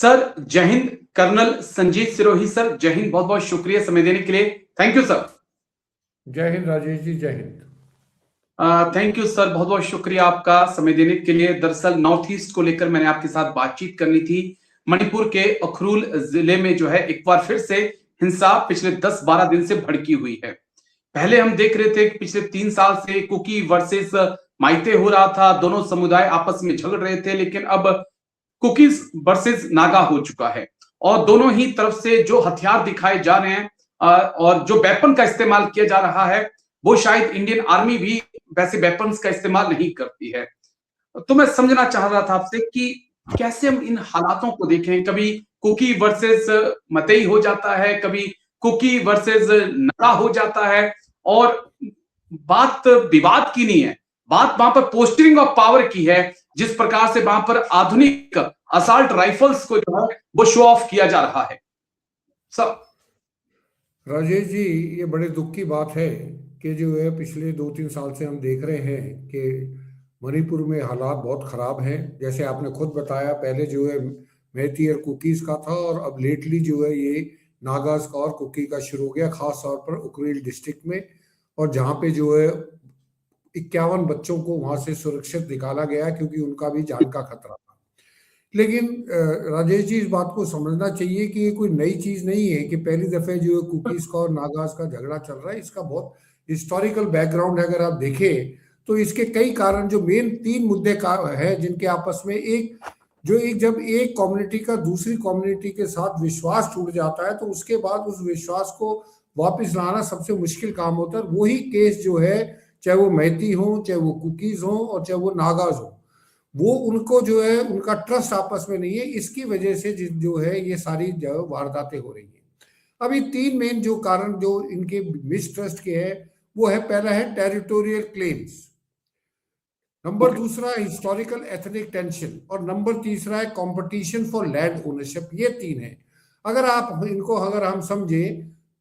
Sir जय Hind. Colonel Sanjeet Sirohi sir, जय हिंद। बहुत बहुत शुक्रिया समय देने के लिए। Thank you sir. जय हिंद राजेश जी, जय हिंद। थैंक यू सर, बहुत बहुत शुक्रिया आपका समय देने के लिए। दरअसल नॉर्थ ईस्ट को लेकर मैंने आपके साथ बातचीत करनी थी। मणिपुर के अखरूल जिले में जो है एक बार फिर से हिंसा पिछले 10-12 दिन से भड़की हुई है। पहले हम देख रहे थे कि पिछले 3 साल से कुकी वर्सेस माइते हो रहा था, दोनों समुदाय आपस में झगड़ रहे थे, लेकिन अब कुकीज वर्सेस नागा हो चुका है। और दोनों ही तरफ से जो हथियार दिखाए जा रहे हैं और जो वेपन का इस्तेमाल किया जा रहा है, वो शायद इंडियन आर्मी भी वैसे वेपन्स का इस्तेमाल नहीं करती है। तो मैं समझना चाह रहा था आपसे कि कैसे हम इन हालातों को देखें। कभी कुकी वर्सेस मतई हो जाता है, कभी कुकी वर्सेस नागा हो जाता है, और बात विवाद की नहीं है, बात वहां पर पोस्टरिंग ऑफ पावर की है। जिस प्रकार से वहां पर आधुनिक असॉल्ट राइफल्स को जो है वो शो ऑफ किया जा रहा है। सब राजेश जी, ये बड़े दुख की बात है कि जो है पिछले 2-3 साल से हम देख रहे हैं कि मणिपुर में हालात बहुत खराब हैं। जैसे आपने खुद बताया, पहले जो है मैती और कुकीज का था, और अब लेटली जो है ये नागाज का और कुकी का शुरू हो गया, खास तौर पर उकरेल डिस्ट्रिक्ट में। और जहाँ पे जो है 51 बच्चों को वहां से सुरक्षित निकाला गया क्योंकि उनका भी जान का खतरा था। लेकिन राजेश जी, इस बात को समझना चाहिए कि ये कोई नई चीज नहीं है कि पहली दफे जो है कुकीज का और नागाज का झगड़ा चल रहा है। इसका बहुत हिस्टोरिकल बैकग्राउंड है। अगर आप देखें तो इसके कई कारण, जो मेन 3 मुद्दे का है जिनके आपस में जब एक कम्युनिटी का दूसरी कम्युनिटी के साथ विश्वास टूट जाता है तो उसके बाद उस विश्वास को वापस लाना सबसे मुश्किल काम होता है। वही केस जो है, चाहे वो मैती हो, चाहे वो कुकीज हो, और चाहे वो नागाज हो, वो उनको जो है उनका ट्रस्ट आपस में नहीं है। इसकी वजह से जो है ये सारी जो वारदातें हो रही हैं। अभी 3 मेन जो कारण जो इनके मिसट्रस्ट के है, वो है, पहला है टेरिटोरियल क्लेम्स, नंबर दूसरा हिस्टोरिकल एथनिक टेंशन, और नंबर तीसरा है कंपटीशन फॉर लैंड ओनरशिप। ये 3 है। अगर हम समझे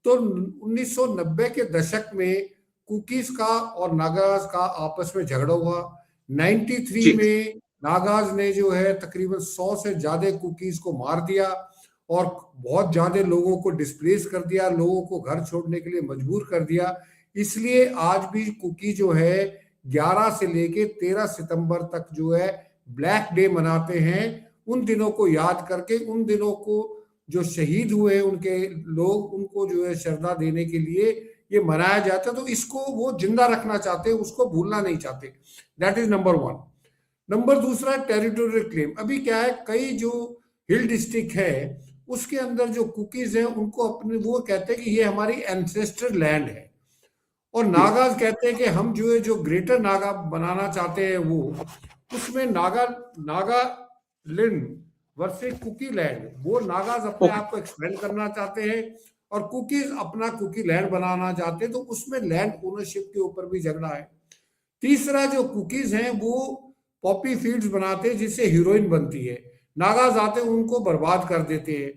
तो 1990 के दशक में कुकीज का और नागाज का आपस में झगड़ा हुआ। 93 में नागाज ने जो है तकरीबन 100 से ज्यादा कुकीज को मार दिया और बहुत ज्यादा लोगों को डिस्प्लेस कर दिया, लोगों को घर छोड़ने के लिए मजबूर कर दिया। इसलिए आज भी कुकी जो है 11 से लेके 13 सितंबर तक जो है ब्लैक डे मनाते हैं। उन दिनों को याद करके, उन दिनों को जो शहीद हुए उनके लोग, उनको जो है श्रद्धा देने के लिए ये मनाया जाता है। तो इसको वो जिंदा रखना चाहते हैं, उसको भूलना नहीं चाहते। That is number 1। नंबर दूसरा टेरिटोरियल क्लेम। अभी क्या है, कई जो हिल डिस्ट्रिक्ट है उसके अंदर जो कुकीज है उनको अपने, वो कहते हैं कि ये हमारी एंसेस्टर लैंड है, और नागाज कहते हैं कि हम जो है जो ग्रेटर नागा बनाना चाहते हैं, वो उसमें Nagaland versus Kuki land, वो नागाज अपने आप को एक्सपेंड करना चाहते हैं और कुकीज अपना कुकी लैंड बनाना चाहते हैं। तो उसमें लैंड ओनरशिप के ऊपर भी झगड़ा है। तीसरा, जो कुकीज हैं वो पॉपी फील्ड्स बनाते हैं जिससे हीरोइन बनती है, नागाज आते हैं उनको बर्बाद कर देते हैं।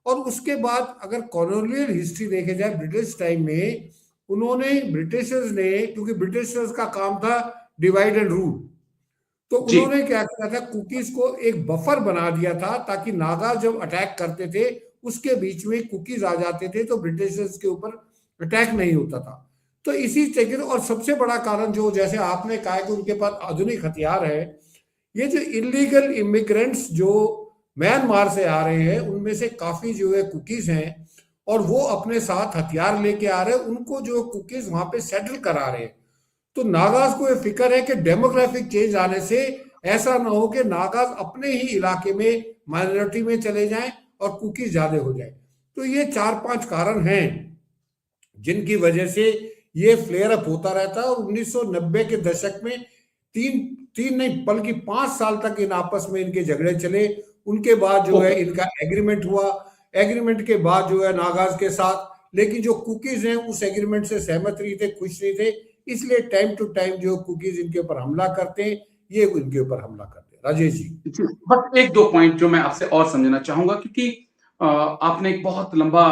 और उसके बाद अगर कॉलोनियल हिस्ट्री देखे जाए, ब्रिटिश टाइम में ब्रिटिशर्स ने, क्योंकि ब्रिटिशर्स का काम था डिवाइड एंड रूल, तो उन्होंने क्या किया था, कुकीज को एक बफर बना दिया था ताकि नागा जब अटैक करते थे उसके बीच में कुकीज आ जाते थे तो ब्रिटिशर्स के ऊपर अटैक नहीं होता था। तो इसी तरीके से, और सबसे बड़ा कारण जो, जैसे आपने कहा कि उनके पास आधुनिक हथियार है, ये जो इलीगल इमिग्रेंट्स जो म्यांमार से आ रहे हैं उनमें से काफी जो है कुकीज हैं, और वो अपने साथ हथियार लेके आ रहे हैं, उनको जो कुकीज वहां पे सेटल करा रहे हैं। तो नागाज को ये फिक्र है कि डेमोग्राफिक चेंज आने से ऐसा ना हो कि नागाज अपने ही इलाके में माइनॉरिटी में चले जाएं और कुकीज ज्यादा हो जाए। तो ये 4-5 कारण हैं जिनकी वजह से ये फ्लेयर अप होता रहता है। और 1990 के दशक में तीन नहीं बल्कि 5 साल तक इन आपस में इनके झगड़े चले। उनके बाद जो है इनका एग्रीमेंट हुआ, एग्रीमेंट के बाद जो है नागाज के साथ, लेकिन जो कुकीज हैं उस एग्रीमेंट से सहमत नहीं थे, खुश नहीं थे, इसलिए टाइम टू टाइम जो कुकीज इनके ऊपर हमला करते हैं, ये इनके ऊपर हमला करते हैं। राजेश जी, बस 1-2 पॉइंट जो मैं आपसे और समझना चाहूंगा, क्योंकि आपने एक बहुत लंबा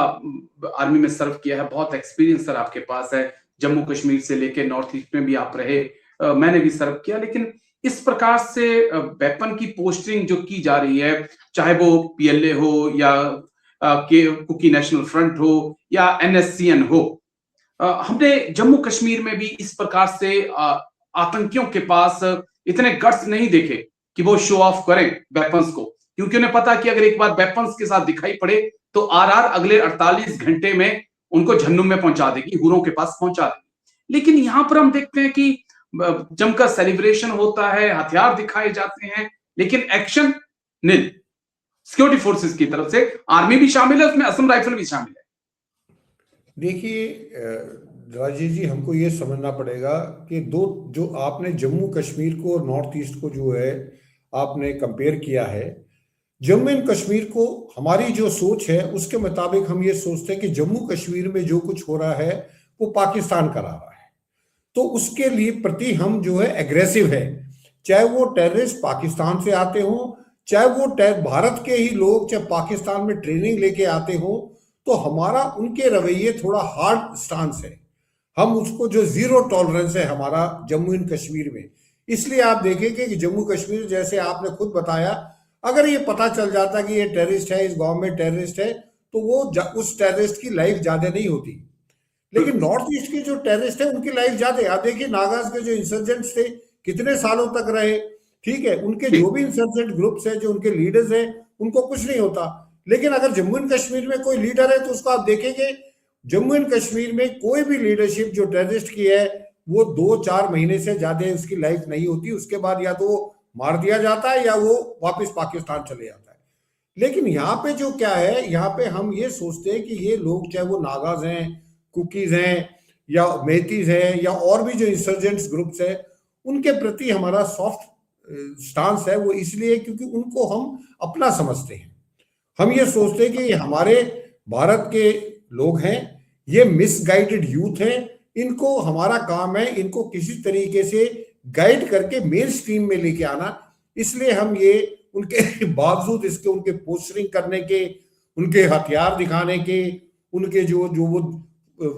आर्मी में सर्व किया है, बहुत एक्सपीरियंस सर आपके पास है, जम्मू कश्मीर से लेके नॉर्थ ईस्ट में भी आप रहे, मैंने भी सर्व किया। लेकिन इस प्रकार से वेपन की पोस्टिंग जो की जा रही है, चाहे वो पीएलए हो या के कुकी नेशनल फ्रंट हो या एनएससीएन हो, हमने जम्मू कश्मीर में भी इस प्रकार से आतंकियों के पास इतने गट्स नहीं देखे कि वो शो ऑफ करें वेपन्स को, क्योंकि उन्हें पता कि अगर एक बार वेपन्स के साथ दिखाई पड़े तो आरआर अगले 48 घंटे में उनको जहन्नुम में पहुंचा देगी, हूरों के पास पहुंचा देगी। लेकिन यहां पर हम देखते हैं कि जमकर सेलिब्रेशन होता है, हथियार दिखाए जाते हैं, लेकिन एक्शन नील। सिक्योरिटी फोर्सेस की तरफ से आर्मी भी शामिल है, उसमें असम राइफल भी शामिल है। देखिए राजेश जी, हमको ये समझना पड़ेगा कि दो जो आपने जम्मू कश्मीर को और नॉर्थ ईस्ट को जो है आपने कंपेयर किया है, जम्मू एंड कश्मीर को हमारी जो सोच है उसके मुताबिक हम ये सोचते हैं कि जम्मू कश्मीर में जो कुछ हो रहा है वो पाकिस्तान करा रहा है, तो उसके लिए प्रति हम जो है एग्रेसिव है, चाहे वो टेररिस्ट पाकिस्तान से आते हो, चाहे वो भारत के ही लोग चाहे पाकिस्तान में ट्रेनिंग लेके आते हो, तो हमारा उनके रवैये थोड़ा हार्ड स्टांस है। हम उसको जो जीरो टॉलरेंस है हमारा जम्मू एंड कश्मीर में। इसलिए आप देखेंगे कि जम्मू कश्मीर, जैसे आपने खुद बताया, अगर ये पता चल जाता कि ये टेररिस्ट है, इस गांव में टेररिस्ट है, तो वो उस टेररिस्ट की लाइफ ज्यादा नहीं होती। लेकिन नॉर्थ ईस्ट के जो टेररिस्ट है उनकी लाइफ ज्यादा। आप देखिए नागाज के जो इंसर्जेंट्स थे कितने सालों तक रहे, ठीक है, उनके जो भी इंसर्जेंट ग्रुप्स है, जो उनके लीडर्स हैं, उनको कुछ नहीं होता। लेकिन अगर जम्मू एंड कश्मीर में कोई लीडर है तो उसको आप देखेंगे, जम्मू एंड कश्मीर में कोई भी लीडरशिप जो टेररिस्ट की है वो 2-4 महीने से ज्यादा उसकी लाइफ नहीं होती। उसके बाद या तो वो मार दिया जाता है या वो वापस पाकिस्तान चले जाता है। लेकिन यहाँ पे जो क्या है, यहाँ पे हम ये सोचते हैं कि ये लोग, चाहे वो नागाज हैं, कुकीज हैं या मेहतीज हैं या और भी जो इंसर्जेंट्स ग्रुप्स है, उनके प्रति हमारा सॉफ्ट स्टांस है। वो इसलिए क्योंकि उनको हम अपना समझते हैं। हम ये सोचते हैं कि ये हमारे भारत के लोग हैं, ये मिसगाइडेड यूथ हैं, इनको हमारा काम है इनको किसी तरीके से गाइड करके मेन स्ट्रीम में लेके आना। इसलिए हम ये उनके बावजूद इसके उनके पोस्टरिंग करने के, उनके हथियार दिखाने के, उनके जो वो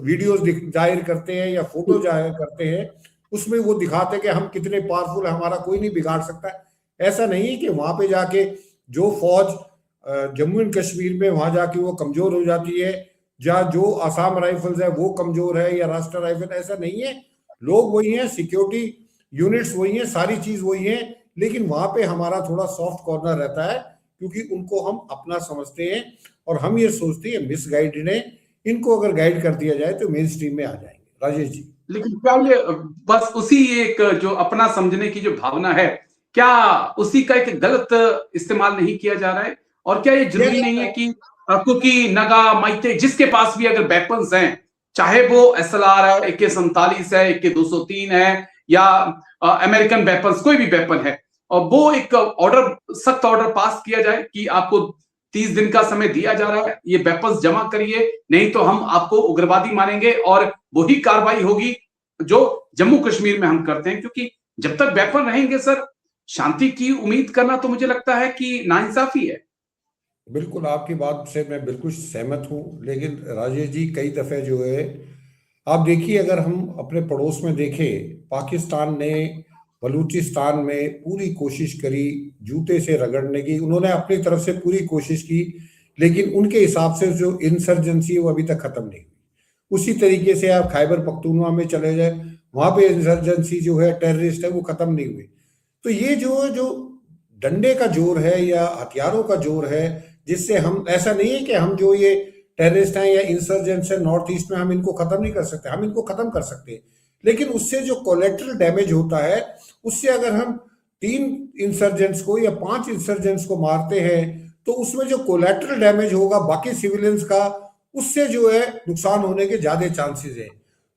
वीडियोस जाहिर करते हैं या फोटो जाहिर करते हैं, उसमें वो दिखाते हैं कि हम कितने पावरफुल है, हमारा कोई नहीं बिगाड़ सकता। ऐसा नहीं कि वहां पे जाके जो फौज जम्मू एंड कश्मीर में वहां जाके वो कमजोर हो जाती है, या जो आसाम राइफल्स है वो कमजोर है या राष्ट्र राइफल, ऐसा नहीं है। लोग वही हैं, सिक्योरिटी यूनिट्स वही हैं, सारी चीज वही है, लेकिन वहां पे हमारा थोड़ा सॉफ्ट कॉर्नर रहता है क्योंकि उनको हम अपना समझते हैं और हम ये सोचते हैं मिसगाइडेड है, इनको अगर गाइड कर दिया जाए तो मेन स्ट्रीम में आ जाएंगे। राजेश जी, लेकिन क्या ये बस उसी एक जो अपना समझने की जो भावना है, क्या उसी का एक गलत इस्तेमाल नहीं किया जा रहा है? और क्या ये जरूरी नहीं है कि कुकी, नगा, माइते, जिसके पास भी अगर वेपन्स हैं, चाहे वो एसएलआर है, AK-47 है, AK-203 है या अमेरिकन वेपन्स, कोई भी वेपन है, और वो एक ऑर्डर, सख्त ऑर्डर पास किया जाए कि आपको 30 दिन का समय दिया जा रहा है, ये वेपन्स जमा करिए, नहीं तो हम आपको उग्रवादी मानेंगे, और वही कार्रवाई होगी जो जम्मू कश्मीर में हम करते हैं। क्योंकि जब तक वेपन रहेंगे सर, शांति की उम्मीद करना तो मुझे लगता है कि नाइंसाफी है। बिल्कुल आपकी बात से मैं बिल्कुल सहमत हूँ। लेकिन राजेश जी, कई दफे जो है आप देखिए, अगर हम अपने पड़ोस में देखें, पाकिस्तान ने बलूचिस्तान में पूरी कोशिश करी जूते से रगड़ने की, उन्होंने अपनी तरफ से पूरी कोशिश की, लेकिन उनके हिसाब से जो इंसर्जेंसी है वो अभी तक खत्म नहीं हुई। उसी तरीके से आप खैबर पख्तूनवा में चले जाए, वहां पे इंसर्जेंसी जो है, टेररिस्ट है, वो खत्म नहीं हुई। तो ये जो डंडे का जोर है या हथियारों का जोर है, जिससे हम, ऐसा नहीं है कि हम जो ये टेररिस्ट हैं या इंसर्जेंट्स हैं नॉर्थ ईस्ट में, हम इनको खत्म नहीं कर सकते, हम इनको खत्म कर सकते हैं। लेकिन उससे जो कोलेटरल डैमेज होता है, उससे अगर हम 3 इंसर्जेंट्स को या 5 इंसर्जेंट्स को मारते हैं, तो उसमें जो कोलेटरल डैमेज होगा बाकी सिविलियंस का, उससे जो है नुकसान होने के ज्यादा चांसेस है।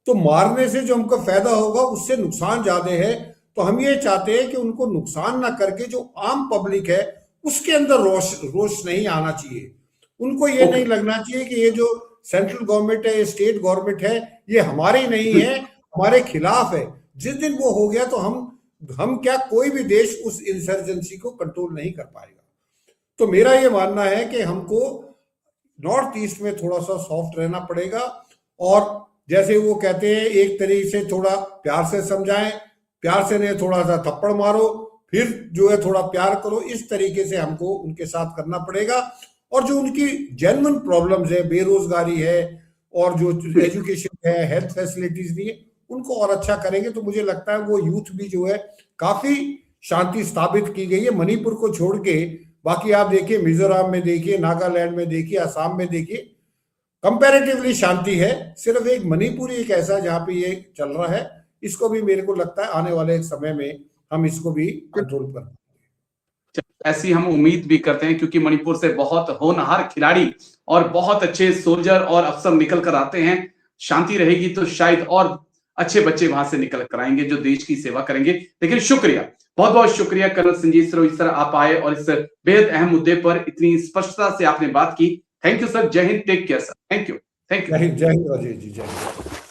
तो मारने से जो हमको फायदा होगा उससे नुकसान ज्यादा है। तो हम ये चाहते हैं कि उनको नुकसान ना करके जो आम पब्लिक है उसके अंदर रोष नहीं आना चाहिए। उनको ये नहीं लगना चाहिए कि ये जो सेंट्रल गवर्नमेंट है, ये स्टेट गवर्नमेंट है, ये हमारी नहीं है, हमारे खिलाफ है। जिस दिन वो हो गया तो हम क्या, कोई भी देश उस इंसर्जेंसी को कंट्रोल नहीं कर पाएगा। तो मेरा ये मानना है कि हमको नॉर्थ ईस्ट में थोड़ा सा सॉफ्ट रहना पड़ेगा, और जैसे वो कहते हैं, एक तरीके से थोड़ा प्यार से समझाएं, प्यार से नहीं थोड़ा सा थप्पड़ मारो, फिर जो है थोड़ा प्यार करो, इस तरीके से हमको उनके साथ करना पड़ेगा। और जो उनकी जेन्युइन प्रॉब्लम्स है, बेरोजगारी है और जो एजुकेशन है, हेल्थ फैसिलिटीज नहीं है, उनको और अच्छा करेंगे तो मुझे लगता है वो यूथ भी जो है काफी शांति स्थापित की गई है। मणिपुर को छोड़ के बाकी आप देखिए, मिजोरम में देखिए, नागालैंड में देखिए, असम में देखिए, कंपैरेटिवली शांति है। सिर्फ एक मणिपुर एक ऐसा जहां पे ये चल रहा है। इसको भी मेरे को लगता है आने वाले समय में हम इसको भी कंट्रोल कर, ऐसी हम उम्मीद भी करते हैं, क्योंकि मणिपुर से बहुत होनहार खिलाड़ी और बहुत अच्छे सोल्जर और अफसर निकल कर आते हैं। शांति रहेगी तो शायद और अच्छे बच्चे वहां से निकल कर आएंगे जो देश की सेवा करेंगे। लेकिन शुक्रिया, बहुत बहुत शुक्रिया कर्नल संजीत सिरोही सर, आप आए और इस बेहद अहम मुद्दे पर इतनी स्पष्टता से आपने बात की। थैंक यू सर, जय हिंद, take care sir, thank you. जय हिंद राजेश जी, जय हिंद।